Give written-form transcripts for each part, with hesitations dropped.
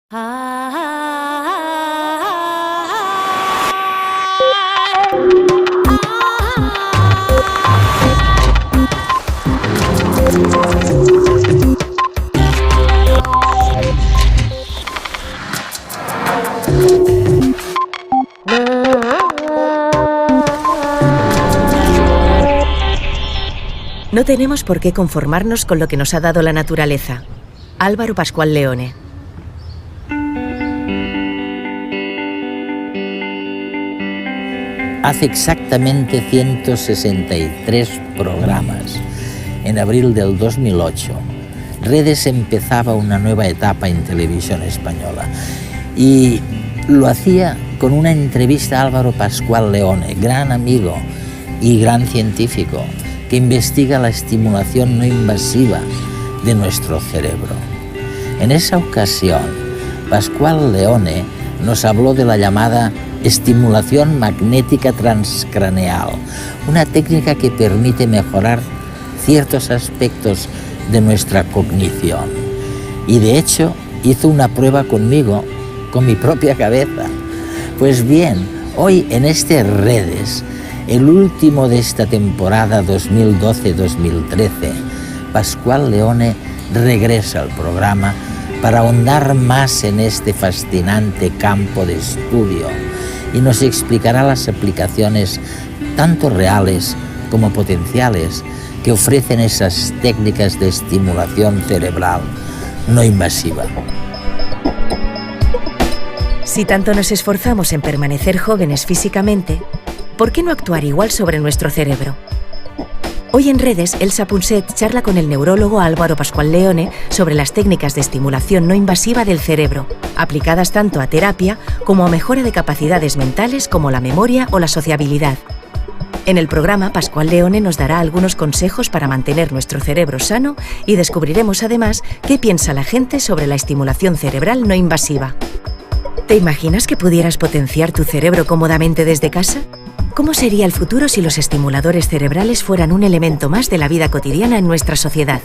No tenemos por qué conformarnos con lo que nos ha dado la naturaleza. Álvaro Pascual Leone. Hace exactamente 163 programas, en abril del 2008, Redes empezaba una nueva etapa en televisión española y lo hacía con una entrevista a Álvaro Pascual Leone, gran amigo y gran científico, que investiga la estimulación no invasiva de nuestro cerebro. En esa ocasión, Pascual Leone nos habló de la llamada estimulación magnética transcraneal, una técnica que permite mejorar ciertos aspectos de nuestra cognición. Y de hecho, hizo una prueba conmigo, con mi propia cabeza. Pues bien, hoy en este Redes, el último de esta temporada 2012-2013, Pascual Leone regresa al programa para ahondar más en este fascinante campo de estudio y nos explicará las aplicaciones tanto reales como potenciales que ofrecen esas técnicas de estimulación cerebral no invasiva. Si tanto nos esforzamos en permanecer jóvenes físicamente, ¿por qué no actuar igual sobre nuestro cerebro? Hoy en Redes, Elsa Punset charla con el neurólogo Álvaro Pascual Leone sobre las técnicas de estimulación no invasiva del cerebro, aplicadas tanto a terapia como a mejora de capacidades mentales como la memoria o la sociabilidad. En el programa, Pascual Leone nos dará algunos consejos para mantener nuestro cerebro sano y descubriremos además qué piensa la gente sobre la estimulación cerebral no invasiva. ¿Te imaginas que pudieras potenciar tu cerebro cómodamente desde casa? ¿Cómo sería el futuro si los estimuladores cerebrales fueran un elemento más de la vida cotidiana en nuestra sociedad?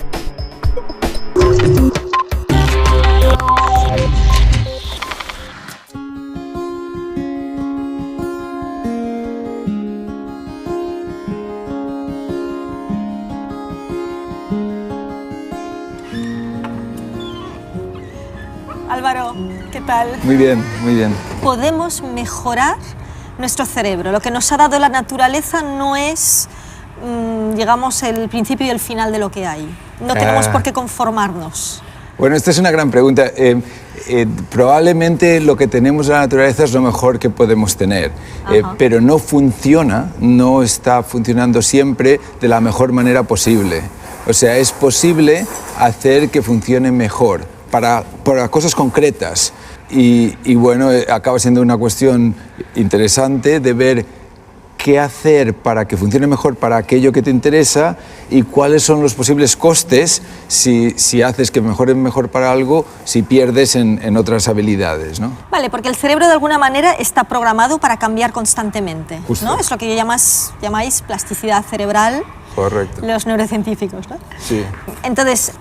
Álvaro, ¿qué tal? Muy bien, muy bien. Podemos mejorar nuestro cerebro. Lo que nos ha dado la naturaleza no es, digamos, el principio y el final de lo que hay. No tenemos por qué conformarnos. Bueno, esta es una gran pregunta. Probablemente lo que tenemos en la naturaleza es lo mejor que podemos tener, pero no funciona, no está funcionando siempre de la mejor manera posible. O sea, es posible hacer que funcione mejor para cosas concretas. Y bueno, acaba siendo una cuestión interesante de ver qué hacer para que funcione mejor para aquello que te interesa y cuáles son los posibles costes si haces que mejore mejor para algo, si pierdes en otras habilidades, ¿no? Vale, porque el cerebro de alguna manera está programado para cambiar constantemente, ¿no? Es lo que llamáis plasticidad cerebral. Correcto. Los neurocientíficos, ¿no? Sí. Entonces,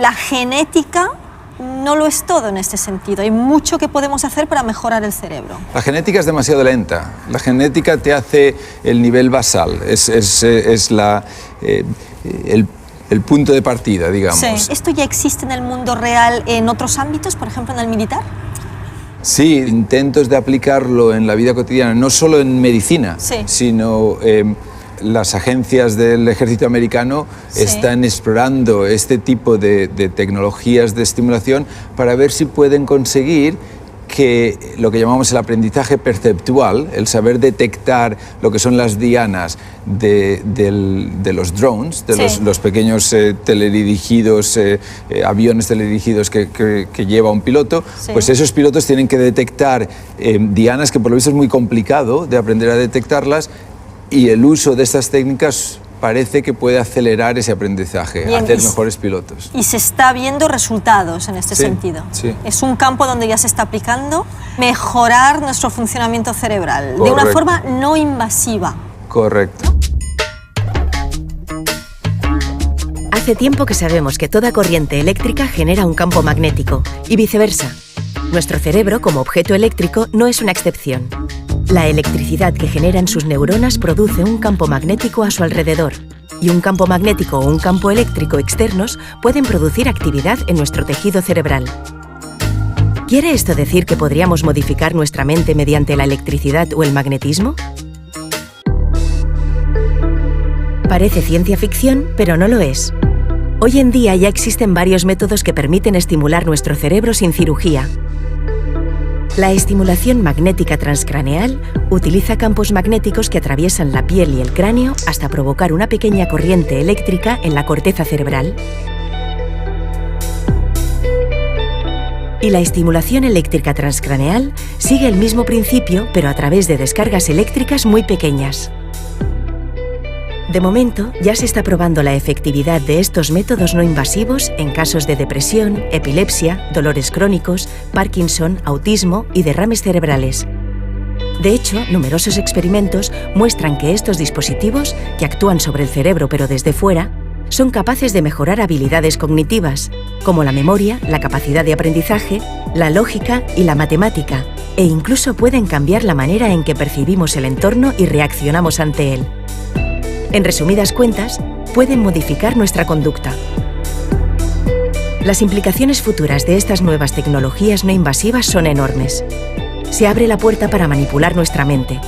la genética no lo es todo en este sentido. Hay mucho que podemos hacer para mejorar el cerebro. La genética es demasiado lenta. La genética te hace el nivel basal. Es el punto de partida, digamos. Sí. ¿Esto ya existe en el mundo real en otros ámbitos, por ejemplo en el militar? Sí, intentos de aplicarlo en la vida cotidiana, no solo en medicina, sino las agencias del ejército americano están explorando este tipo de tecnologías de estimulación para ver si pueden conseguir que lo que llamamos el aprendizaje perceptual, el saber detectar lo que son las dianas de los drones, de los pequeños teledirigidos, aviones teledirigidos que lleva un piloto, pues esos pilotos tienen que detectar dianas que por lo visto es muy complicado de aprender a detectarlas. Y el uso de estas técnicas parece que puede acelerar ese aprendizaje, hacer mejores pilotos. Y se está viendo resultados en este sentido. Sí. Es un campo donde ya se está aplicando mejorar nuestro funcionamiento cerebral. Correcto. De una forma no invasiva. Correcto. Hace tiempo que sabemos que toda corriente eléctrica genera un campo magnético y viceversa. Nuestro cerebro, como objeto eléctrico, no es una excepción. La electricidad que generan sus neuronas produce un campo magnético a su alrededor, y un campo magnético o un campo eléctrico externos pueden producir actividad en nuestro tejido cerebral. ¿Quiere esto decir que podríamos modificar nuestra mente mediante la electricidad o el magnetismo? Parece ciencia ficción, pero no lo es. Hoy en día ya existen varios métodos que permiten estimular nuestro cerebro sin cirugía. La estimulación magnética transcraneal utiliza campos magnéticos que atraviesan la piel y el cráneo hasta provocar una pequeña corriente eléctrica en la corteza cerebral. Y la estimulación eléctrica transcraneal sigue el mismo principio, pero a través de descargas eléctricas muy pequeñas. De momento, ya se está probando la efectividad de estos métodos no invasivos en casos de depresión, epilepsia, dolores crónicos, Parkinson, autismo y derrames cerebrales. De hecho, numerosos experimentos muestran que estos dispositivos, que actúan sobre el cerebro pero desde fuera, son capaces de mejorar habilidades cognitivas, como la memoria, la capacidad de aprendizaje, la lógica y la matemática, e incluso pueden cambiar la manera en que percibimos el entorno y reaccionamos ante él. En resumidas cuentas, pueden modificar nuestra conducta. Las implicaciones futuras de estas nuevas tecnologías no invasivas son enormes. Se abre la puerta para manipular nuestra mente.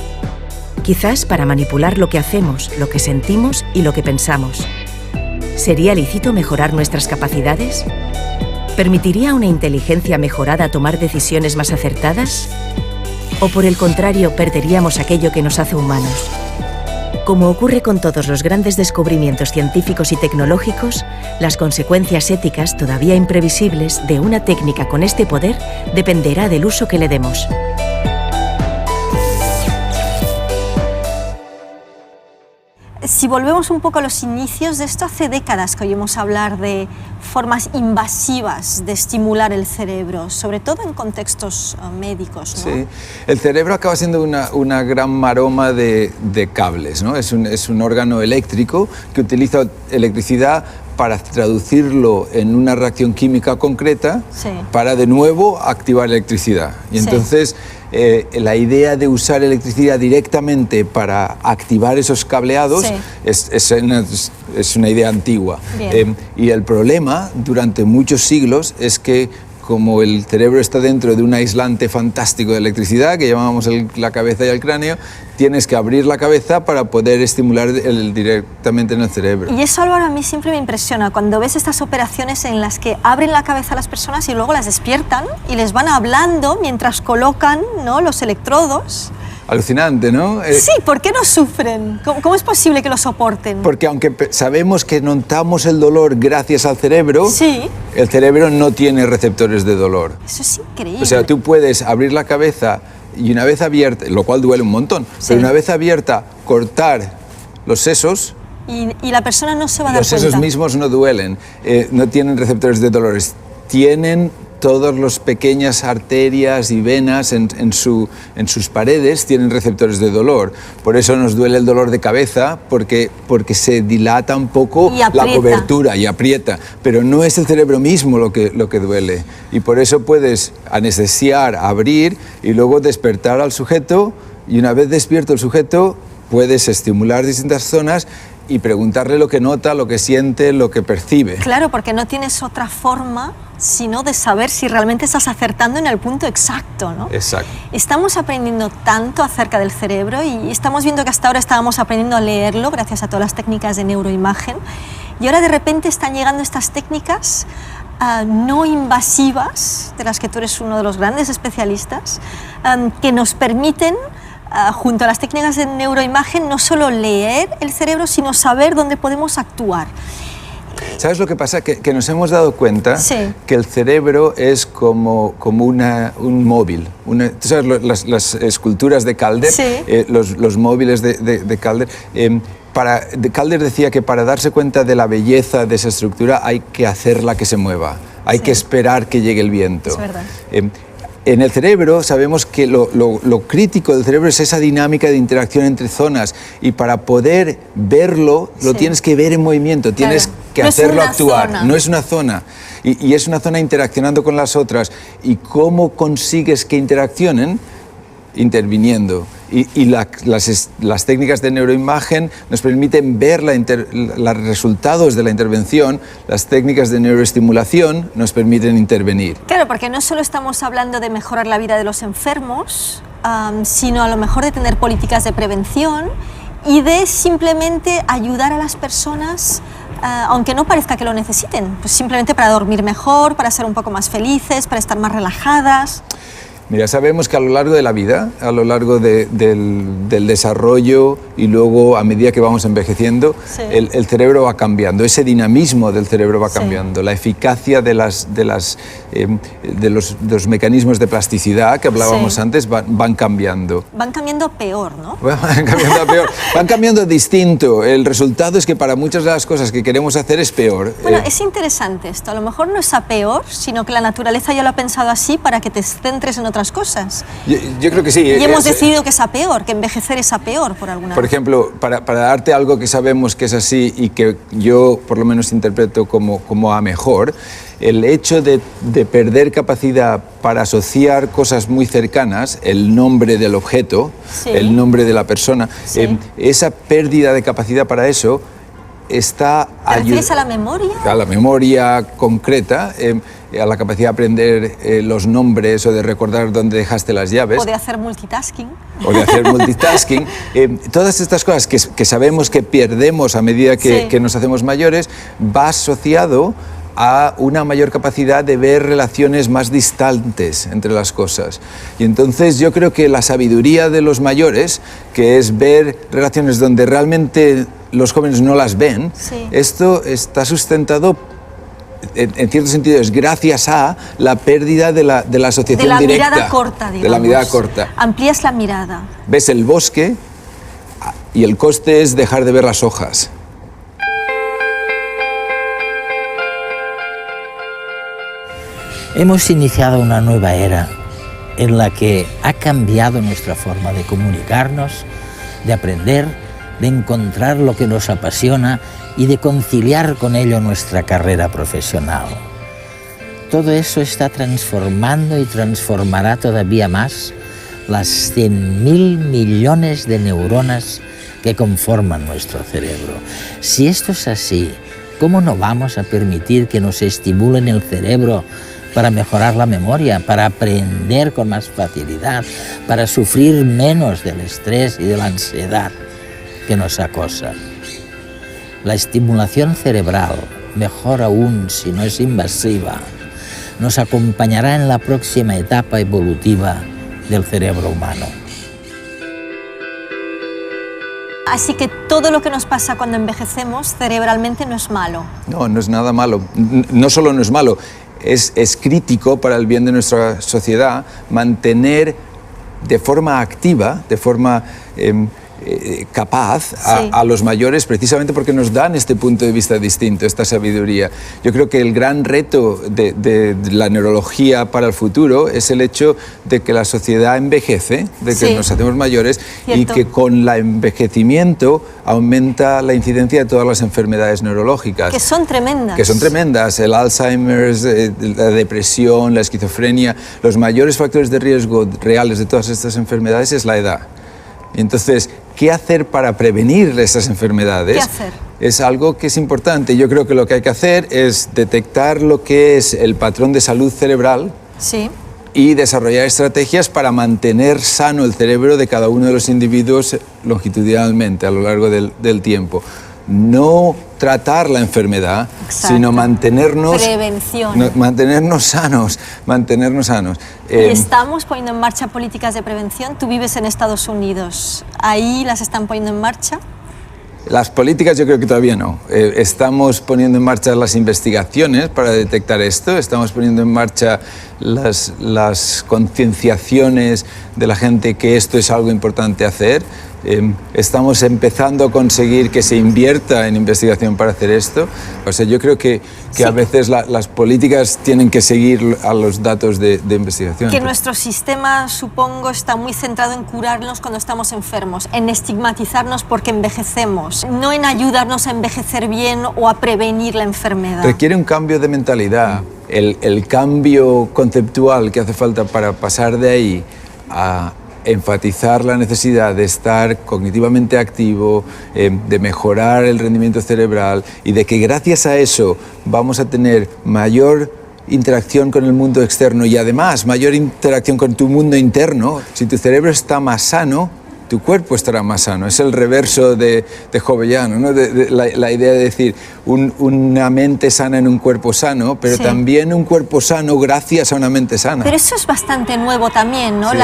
Quizás para manipular lo que hacemos, lo que sentimos y lo que pensamos. ¿Sería lícito mejorar nuestras capacidades? ¿Permitiría a una inteligencia mejorada tomar decisiones más acertadas? ¿O por el contrario, perderíamos aquello que nos hace humanos? Como ocurre con todos los grandes descubrimientos científicos y tecnológicos, las consecuencias éticas todavía imprevisibles de una técnica con este poder dependerá del uso que le demos. Si volvemos un poco a los inicios de esto, hace décadas que oímos hablar de formas invasivas de estimular el cerebro, sobre todo en contextos médicos, ¿no? Sí, el cerebro acaba siendo una gran maroma de cables, ¿no? Es un órgano eléctrico que utiliza electricidad para traducirlo en una reacción química concreta, sí, para de nuevo activar electricidad. Y entonces la idea de usar electricidad directamente para activar esos cableados, sí, es una idea antigua. Y el problema durante muchos siglos es que, como el cerebro está dentro de un aislante fantástico de electricidad, que llamamos la cabeza y el cráneo, tienes que abrir la cabeza para poder estimular directamente en el cerebro. Y eso, Álvaro, a mí siempre me impresiona, cuando ves estas operaciones en las que abren la cabeza a las personas y luego las despiertan y les van hablando mientras colocan, ¿no?, los electrodos. Alucinante, ¿no? Sí, ¿por qué no sufren? ¿Cómo es posible que lo soporten? Porque aunque sabemos que notamos el dolor gracias al cerebro, sí, el cerebro no tiene receptores de dolor. Eso es increíble. O sea, tú puedes abrir la cabeza y una vez abierta, lo cual duele un montón, sí, pero una vez abierta, cortar los sesos. Y la persona no se va a dar cuenta. Los sesos mismos no duelen, no tienen receptores de dolores, tienen todas las pequeñas arterias y venas en sus paredes tienen receptores de dolor. Por eso nos duele el dolor de cabeza, porque se dilata un poco la cobertura y aprieta. Pero no es el cerebro mismo lo que duele. Y por eso puedes anestesiar, abrir y luego despertar al sujeto. Y una vez despierto el sujeto, puedes estimular distintas zonas y preguntarle lo que nota, lo que siente, lo que percibe. Claro, porque no tienes otra forma sino de saber si realmente estás acertando en el punto exacto, ¿no? Exacto. Estamos aprendiendo tanto acerca del cerebro y estamos viendo que hasta ahora estábamos aprendiendo a leerlo gracias a todas las técnicas de neuroimagen, y ahora de repente están llegando estas técnicas no invasivas, de las que tú eres uno de los grandes especialistas, que nos permiten, junto a las técnicas de neuroimagen, no solo leer el cerebro, sino saber dónde podemos actuar. ¿Sabes lo que pasa? Que nos hemos dado cuenta, sí, que el cerebro es como un móvil. ¿Tú sabes las esculturas de Calder? Sí. Los móviles de Calder. Calder decía que para darse cuenta de la belleza de esa estructura hay que hacerla que se mueva, hay, sí, que esperar que llegue el viento. Es verdad. En el cerebro sabemos que lo crítico del cerebro es esa dinámica de interacción entre zonas, y para poder verlo lo, sí, tienes que ver en movimiento, tienes, claro, que hacerlo actuar. No es una zona. Y es una zona interaccionando con las otras. ¿Y cómo consigues que interaccionen? Interviniendo. Y las técnicas de neuroimagen nos permiten ver los resultados de la intervención. Las técnicas de neuroestimulación nos permiten intervenir. Claro, porque no solo estamos hablando de mejorar la vida de los enfermos, sino a lo mejor de tener políticas de prevención y de simplemente ayudar a las personas, aunque no parezca que lo necesiten, pues simplemente para dormir mejor, para ser un poco más felices, para estar más relajadas. Mira, sabemos que a lo largo de la vida, a lo largo del desarrollo y luego a medida que vamos envejeciendo, sí, el cerebro va cambiando, ese dinamismo del cerebro va cambiando, sí, la eficacia de los mecanismos de plasticidad que hablábamos, sí, antes van cambiando. Van cambiando peor, ¿no? Van cambiando peor, van cambiando distinto. El resultado es que para muchas de las cosas que queremos hacer es peor. Bueno, es interesante esto, a lo mejor no es a peor, sino que la naturaleza ya lo ha pensado así para que te centres en otras cosas. Yo creo que sí. Y hemos decidido que es a peor, que envejecer es a peor por alguna Por ejemplo, para darte algo que sabemos que es así y que yo por lo menos interpreto como a mejor, el hecho de perder capacidad para asociar cosas muy cercanas, el nombre del objeto, sí, el nombre de la persona, sí, esa pérdida de capacidad para eso está ayudando. ¿Te refieres a la memoria? A la memoria concreta, a la capacidad de aprender los nombres o de recordar dónde dejaste las llaves. O de hacer multitasking. O de hacer multitasking. Todas estas cosas que sabemos que perdemos a medida que nos hacemos mayores, va asociado a una mayor capacidad de ver relaciones más distantes entre las cosas. Y entonces yo creo que la sabiduría de los mayores, que es ver relaciones donde realmente los jóvenes no las ven, sí, esto está sustentado en cierto sentido es gracias a la pérdida de la asociación directa. De la mirada corta, digamos. De la mirada corta. Amplías la mirada. Ves el bosque y el coste es dejar de ver las hojas. Hemos iniciado una nueva era en la que ha cambiado nuestra forma de comunicarnos, de aprender, de encontrar lo que nos apasiona y de conciliar con ello nuestra carrera profesional. Todo eso está transformando y transformará todavía más las 100.000 millones de neuronas que conforman nuestro cerebro. Si esto es así, ¿cómo no vamos a permitir que nos estimulen el cerebro para mejorar la memoria, para aprender con más facilidad, para sufrir menos del estrés y de la ansiedad que nos acosa? La estimulación cerebral, mejor aún si no es invasiva, nos acompañará en la próxima etapa evolutiva del cerebro humano. Así que todo lo que nos pasa cuando envejecemos cerebralmente no es malo. No, no es nada malo. No solo no es malo, es crítico para el bien de nuestra sociedad mantener de forma activa, de forma capaz a los mayores, precisamente porque nos dan este punto de vista distinto, esta sabiduría. Yo creo que el gran reto de la neurología para el futuro es el hecho de que la sociedad envejece, de que nos hacemos mayores, y que con el envejecimiento aumenta la incidencia de todas las enfermedades neurológicas. Que son tremendas. Que son tremendas. El Alzheimer, la depresión, la esquizofrenia. Los mayores factores de riesgo reales de todas estas enfermedades es la edad. Entonces, ¿qué hacer para prevenir esas enfermedades? ¿Qué hacer? Es algo que es importante. Yo creo que lo que hay que hacer es detectar lo que es el patrón de salud cerebral y desarrollar estrategias para mantener sano el cerebro de cada uno de los individuos longitudinalmente a lo largo del tiempo. No tratar la enfermedad, sino mantenernos... Prevención. Mantenernos sanos, ¿Y estamos poniendo en marcha políticas de prevención? Tú vives en Estados Unidos, ¿ahí las están poniendo en marcha? Las políticas yo creo que todavía no. Estamos poniendo en marcha las investigaciones para detectar esto, estamos poniendo en marcha las concienciaciones de la gente que esto es algo importante hacer, estamos empezando a conseguir que se invierta en investigación para hacer esto. O sea, yo creo que sí, a veces las políticas tienen que seguir a los datos de investigación. Que nuestro sistema, supongo, está muy centrado en curarnos cuando estamos enfermos, en estigmatizarnos porque envejecemos, no en ayudarnos a envejecer bien o a prevenir la enfermedad. Requiere un cambio de mentalidad, el cambio conceptual que hace falta para pasar de ahí a enfatizar la necesidad de estar cognitivamente activo, de mejorar el rendimiento cerebral y de que gracias a eso vamos a tener mayor interacción con el mundo externo y además mayor interacción con tu mundo interno. Si tu cerebro está más sano, tu cuerpo estará más sano. Es el reverso de Jovellanos, ¿no? La idea de decir una mente sana en un cuerpo sano, pero sí, también un cuerpo sano gracias a una mente sana. Pero eso es bastante nuevo también, ¿no? Sí.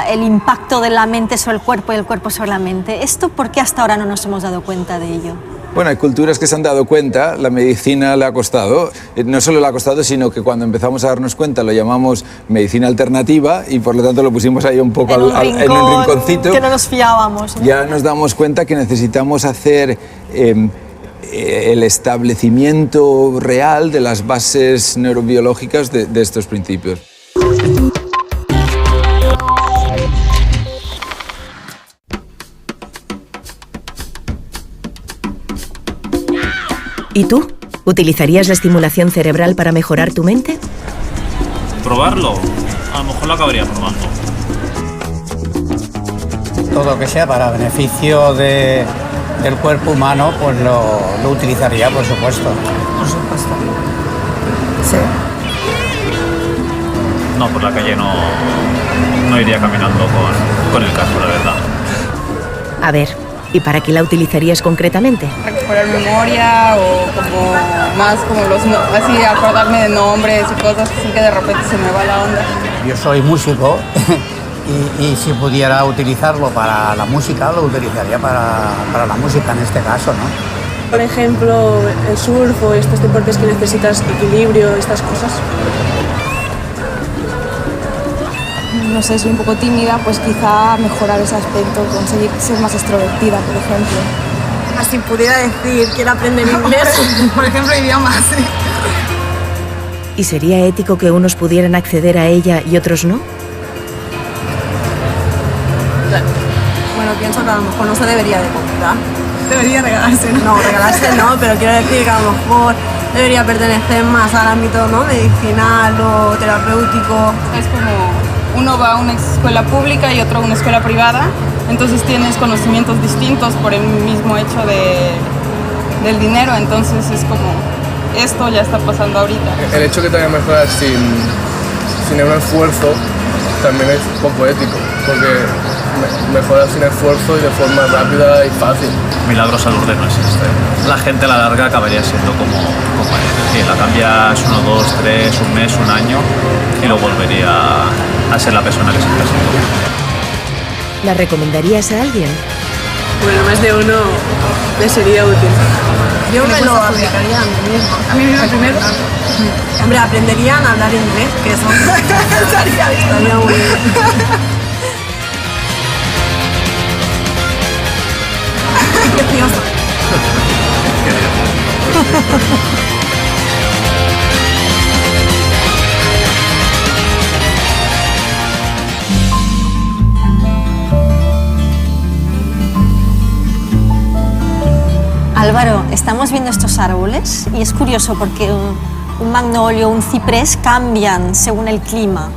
El impacto de la mente sobre el cuerpo y el cuerpo sobre la mente. ¿Esto por qué hasta ahora no nos hemos dado cuenta de ello? Bueno, hay culturas que se han dado cuenta, la medicina le ha costado, no solo le ha costado, sino que cuando empezamos a darnos cuenta lo llamamos medicina alternativa y por lo tanto lo pusimos ahí un poco en un rinconcito. Que no nos fiábamos, ¿no? Ya nos damos cuenta que necesitamos hacer el establecimiento real de las bases neurobiológicas de estos principios. ¿Y tú? ¿Utilizarías la estimulación cerebral para mejorar tu mente? ¿Probarlo? A lo mejor lo acabaría probando. Todo lo que sea para beneficio del cuerpo humano, pues lo utilizaría, por supuesto. Por supuesto. Sí. No, por la calle no iría caminando con el casco, la verdad. A ver, ¿y para qué la utilizarías concretamente? Recuperar memoria o como más como así acordarme de nombres y cosas así que de repente se me va la onda. Yo soy músico y si pudiera utilizarlo para la música, lo utilizaría para la música en este caso, ¿no? Por ejemplo, el surf o estos deportes que necesitas equilibrio, estas cosas. No sé, soy un poco tímida, pues quizá mejorar ese aspecto, conseguir ser más extrovertida, por ejemplo. Si pudiera decir, quiero aprender inglés, por ejemplo, idiomas. ¿Y sería ético que unos pudieran acceder a ella y otros no? Bueno, pienso que a lo mejor no se debería de comprar. Debería regalarse, ¿no? No, regalarse no, pero quiero decir que a lo mejor debería pertenecer más al ámbito, ¿no?, medicinal o terapéutico. Es como uno va a una escuela pública y otro a una escuela privada, entonces tienes conocimientos distintos por el mismo hecho del dinero, entonces es como, esto ya está pasando ahorita. El hecho que te vaya a mejorar sin un esfuerzo también es poco ético, porque mejoras sin esfuerzo y de forma rápida y fácil. Milagros al orden no existe. La gente a la larga acabaría siendo como él. Es decir, la cambias 1, 2, 3, un mes, un año y luego volvería a ser la persona que siempre ha sido. ¿La recomendarías a alguien? Bueno, más de uno me sería útil. Yo me lo aplicaría a mí mismo. ¿A mí mismo primero? Hombre, aprenderían a hablar inglés, que eso estaría muy bien. Precioso. Álvaro, estamos viendo estos árboles y es curioso porque un magnolio, un ciprés cambian según el clima.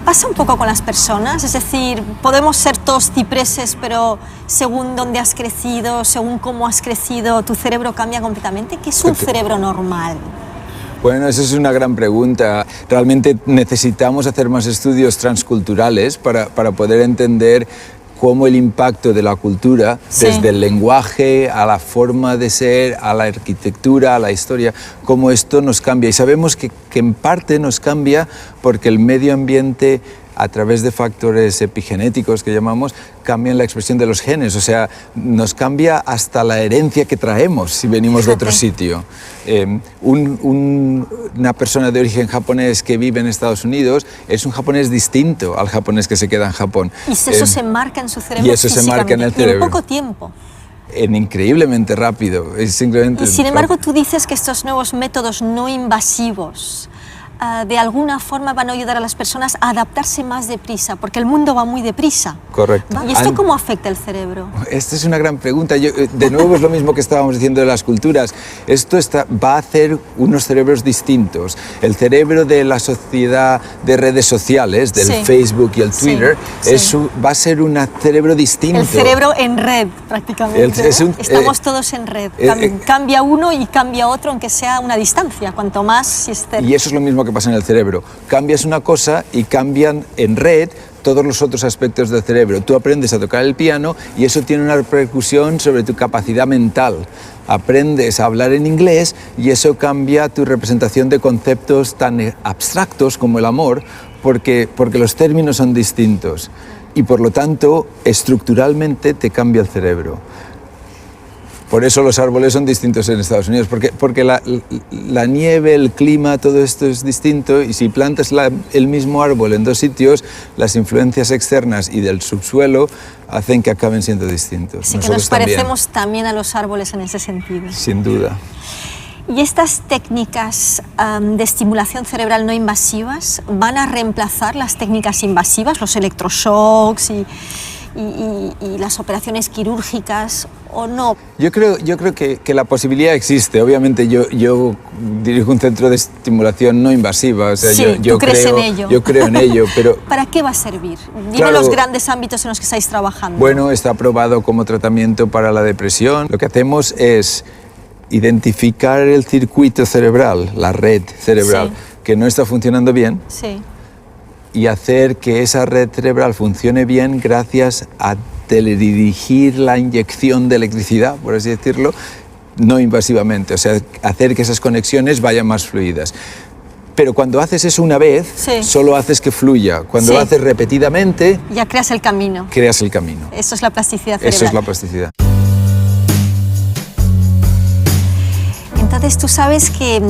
Pasa un poco con las personas, es decir, podemos ser todos cipreses, pero según dónde has crecido, según cómo has crecido, tu cerebro cambia completamente. ¿Qué es un cerebro normal? Bueno, esa es una gran pregunta. Realmente necesitamos hacer más estudios transculturales para poder entender cómo el impacto de la cultura, sí, desde el lenguaje a la forma de ser, a la arquitectura, a la historia, cómo esto nos cambia. Y sabemos que en parte nos cambia porque el medio ambiente a través de factores epigenéticos que llamamos, cambian la expresión de los genes, o sea, nos cambia hasta la herencia que traemos si venimos de otro sitio. Una persona de origen japonés que vive en Estados Unidos es un japonés distinto al japonés que se queda en Japón. Y eso se marca en su cerebro. Y eso se marca en el cerebro. En poco tiempo. Increíblemente rápido. Es simplemente y sin embargo, tú dices que estos nuevos métodos no invasivos de alguna forma van a ayudar a las personas a adaptarse más deprisa, porque el mundo va muy deprisa. Correcto. ¿Y esto cómo afecta el cerebro? Esta es una gran pregunta. De nuevo es lo mismo que estábamos diciendo de las culturas. Esto va a hacer unos cerebros distintos. El cerebro de la sociedad de redes sociales, del Facebook y el Twitter, va a ser un cerebro distinto. El cerebro en red, prácticamente. Estamos todos en red. Cambia uno y cambia otro, aunque sea una distancia, cuanto más si es cerca. Y eso es lo mismo que pasa en el cerebro. Cambias una cosa y cambian en red todos los otros aspectos del cerebro. Tú aprendes a tocar el piano y eso tiene una repercusión sobre tu capacidad mental. Aprendes a hablar en inglés y eso cambia tu representación de conceptos tan abstractos como el amor, porque los términos son distintos y por lo tanto estructuralmente te cambia el cerebro. Por eso los árboles son distintos en Estados Unidos, porque la nieve, el clima, todo esto es distinto y si plantas el mismo árbol en dos sitios, las influencias externas y del subsuelo hacen que acaben siendo distintos. Así que nos parecemos también a los árboles en ese sentido. Sin duda. ¿Y estas técnicas de estimulación cerebral no invasivas van a reemplazar las técnicas invasivas, los electroshocks y las operaciones quirúrgicas o no? Yo creo que la posibilidad existe. Obviamente yo dirijo un centro de estimulación no invasiva. O sea, ¿tú crees en ello? Yo creo en ello, pero... ¿Para qué va a servir? Dime los grandes ámbitos en los que estáis trabajando. Bueno, está aprobado como tratamiento para la depresión. Lo que hacemos es identificar el circuito cerebral, la red cerebral, que no está funcionando bien. Y hacer que esa red cerebral funcione bien gracias a teledirigir la inyección de electricidad, por así decirlo, no invasivamente, o sea, hacer que esas conexiones vayan más fluidas. Pero cuando haces eso una vez, solo haces que fluya. Cuando lo haces repetidamente... Ya creas el camino. Creas el camino. Eso es la plasticidad cerebral. Eso es la plasticidad. Entonces tú sabes que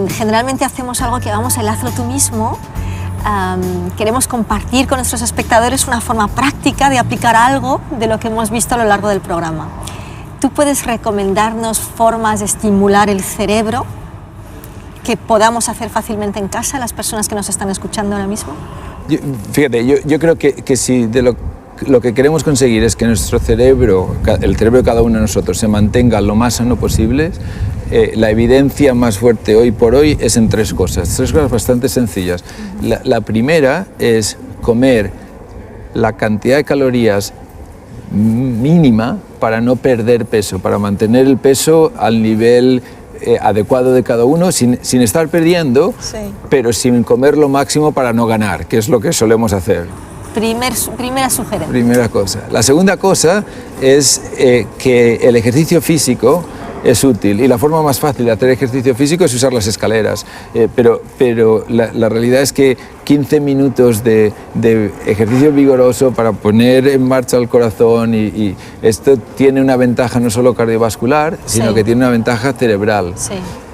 generalmente hacemos algo que llamamos el hazlo tú mismo. Queremos compartir con nuestros espectadores una forma práctica de aplicar algo de lo que hemos visto a lo largo del programa. ¿Tú puedes recomendarnos formas de estimular el cerebro que podamos hacer fácilmente en casa, las personas que nos están escuchando ahora mismo? Fíjate, yo creo que si de lo que queremos conseguir es que nuestro cerebro, el cerebro de cada uno de nosotros, se mantenga lo más sano posible, la evidencia más fuerte hoy por hoy es en tres cosas bastante sencillas. La primera es comer la cantidad de calorías mínima para no perder peso, para mantener el peso al nivel adecuado de cada uno, sin estar perdiendo, pero sin comer lo máximo para no ganar, que es lo que solemos hacer. Primera sugerencia. Primera cosa. La segunda cosa es que el ejercicio físico es útil y la forma más fácil de hacer ejercicio físico es usar las escaleras, pero la realidad es que 15 minutos de ejercicio vigoroso para poner en marcha el corazón y esto tiene una ventaja no solo cardiovascular, sino que tiene una ventaja cerebral.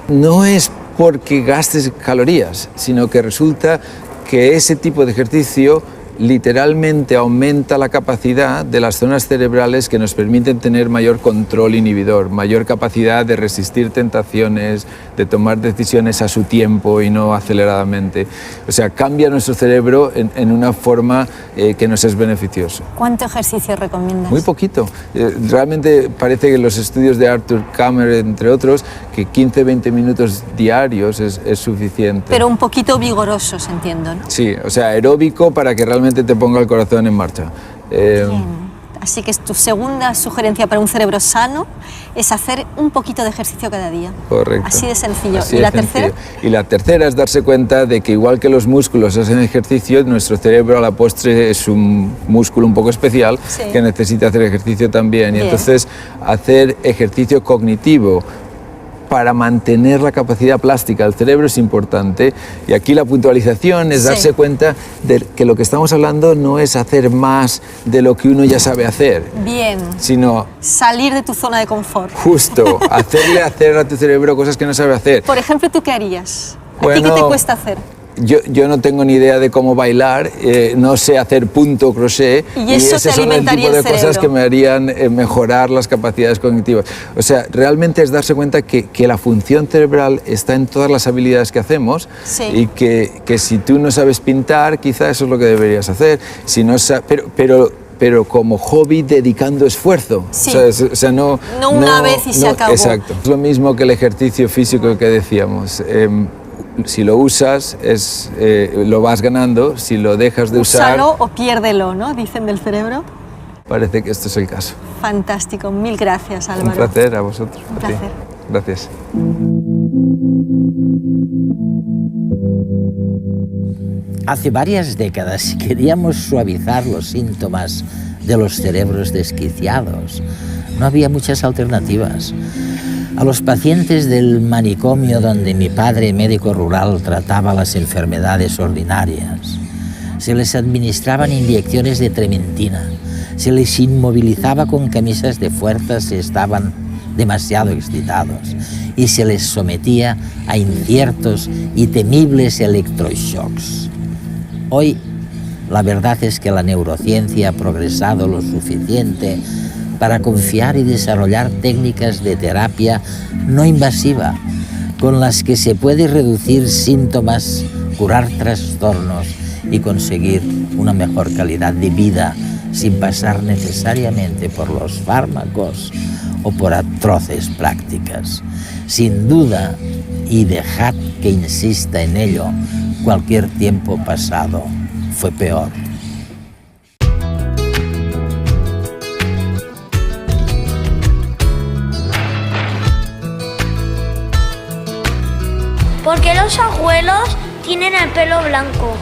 No es porque gastes calorías, sino que resulta que ese tipo de ejercicio literalmente aumenta la capacidad de las zonas cerebrales que nos permiten tener mayor control inhibidor, mayor capacidad de resistir tentaciones, de tomar decisiones a su tiempo y no aceleradamente. O sea, cambia nuestro cerebro en una forma que nos es beneficioso. ¿Cuánto ejercicio recomiendas? Muy poquito. Realmente parece que los estudios de Arthur Kammer, entre otros, que 15-20 minutos diarios es suficiente. Pero un poquito vigorosos, entiendo, ¿no? Sí, o sea, aeróbico para que realmente te ponga el corazón en marcha. Bien. Así que tu segunda sugerencia para un cerebro sano es hacer un poquito de ejercicio cada día. Correcto. Así de sencillo. Así ¿Y la tercera? Y la tercera es darse cuenta de que igual que los músculos hacen ejercicio, nuestro cerebro a la postre es un músculo un poco especial que necesita hacer ejercicio también. Y entonces hacer ejercicio cognitivo para mantener la capacidad plástica del cerebro es importante. Y aquí la puntualización es darse cuenta de que lo que estamos hablando no es hacer más de lo que uno ya sabe hacer. Bien. Sino salir de tu zona de confort. Justo, hacerle hacer a tu cerebro cosas que no sabe hacer. Por ejemplo, ¿tú qué harías? ¿A Bueno, ti qué te cuesta hacer? Yo no tengo ni idea de cómo bailar, no sé hacer punto crochet, y eso ese te son el tipo de cosas cerebro. que me harían mejorar las capacidades cognitivas. O sea, realmente es darse cuenta que la función cerebral está en todas las habilidades que hacemos y que si tú no sabes pintar, quizá eso es lo que deberías hacer. Si no pero como hobby dedicando esfuerzo. Sí. O sea, no una vez y se acabó. Exacto. Es lo mismo que el ejercicio físico que decíamos. Si lo usas, lo vas ganando. Si lo dejas de usar... Úsalo o piérdelo, ¿no? Dicen del cerebro. Parece que esto es el caso. Fantástico. Mil gracias, Álvaro. Un placer a vosotros. Un placer. Gracias. Hace varias décadas queríamos suavizar los síntomas de los cerebros desquiciados. No había muchas alternativas. A los pacientes del manicomio donde mi padre, médico rural, trataba las enfermedades ordinarias, se les administraban inyecciones de trementina, se les inmovilizaba con camisas de fuerza si estaban demasiado excitados y se les sometía a inciertos y temibles electroshocks. Hoy, la verdad es que la neurociencia ha progresado lo suficiente para confiar y desarrollar técnicas de terapia no invasiva, con las que se puede reducir síntomas, curar trastornos y conseguir una mejor calidad de vida sin pasar necesariamente por los fármacos o por atroces prácticas. Sin duda, y dejad que insista en ello, cualquier tiempo pasado fue peor. ¿Por qué los abuelos tienen el pelo blanco?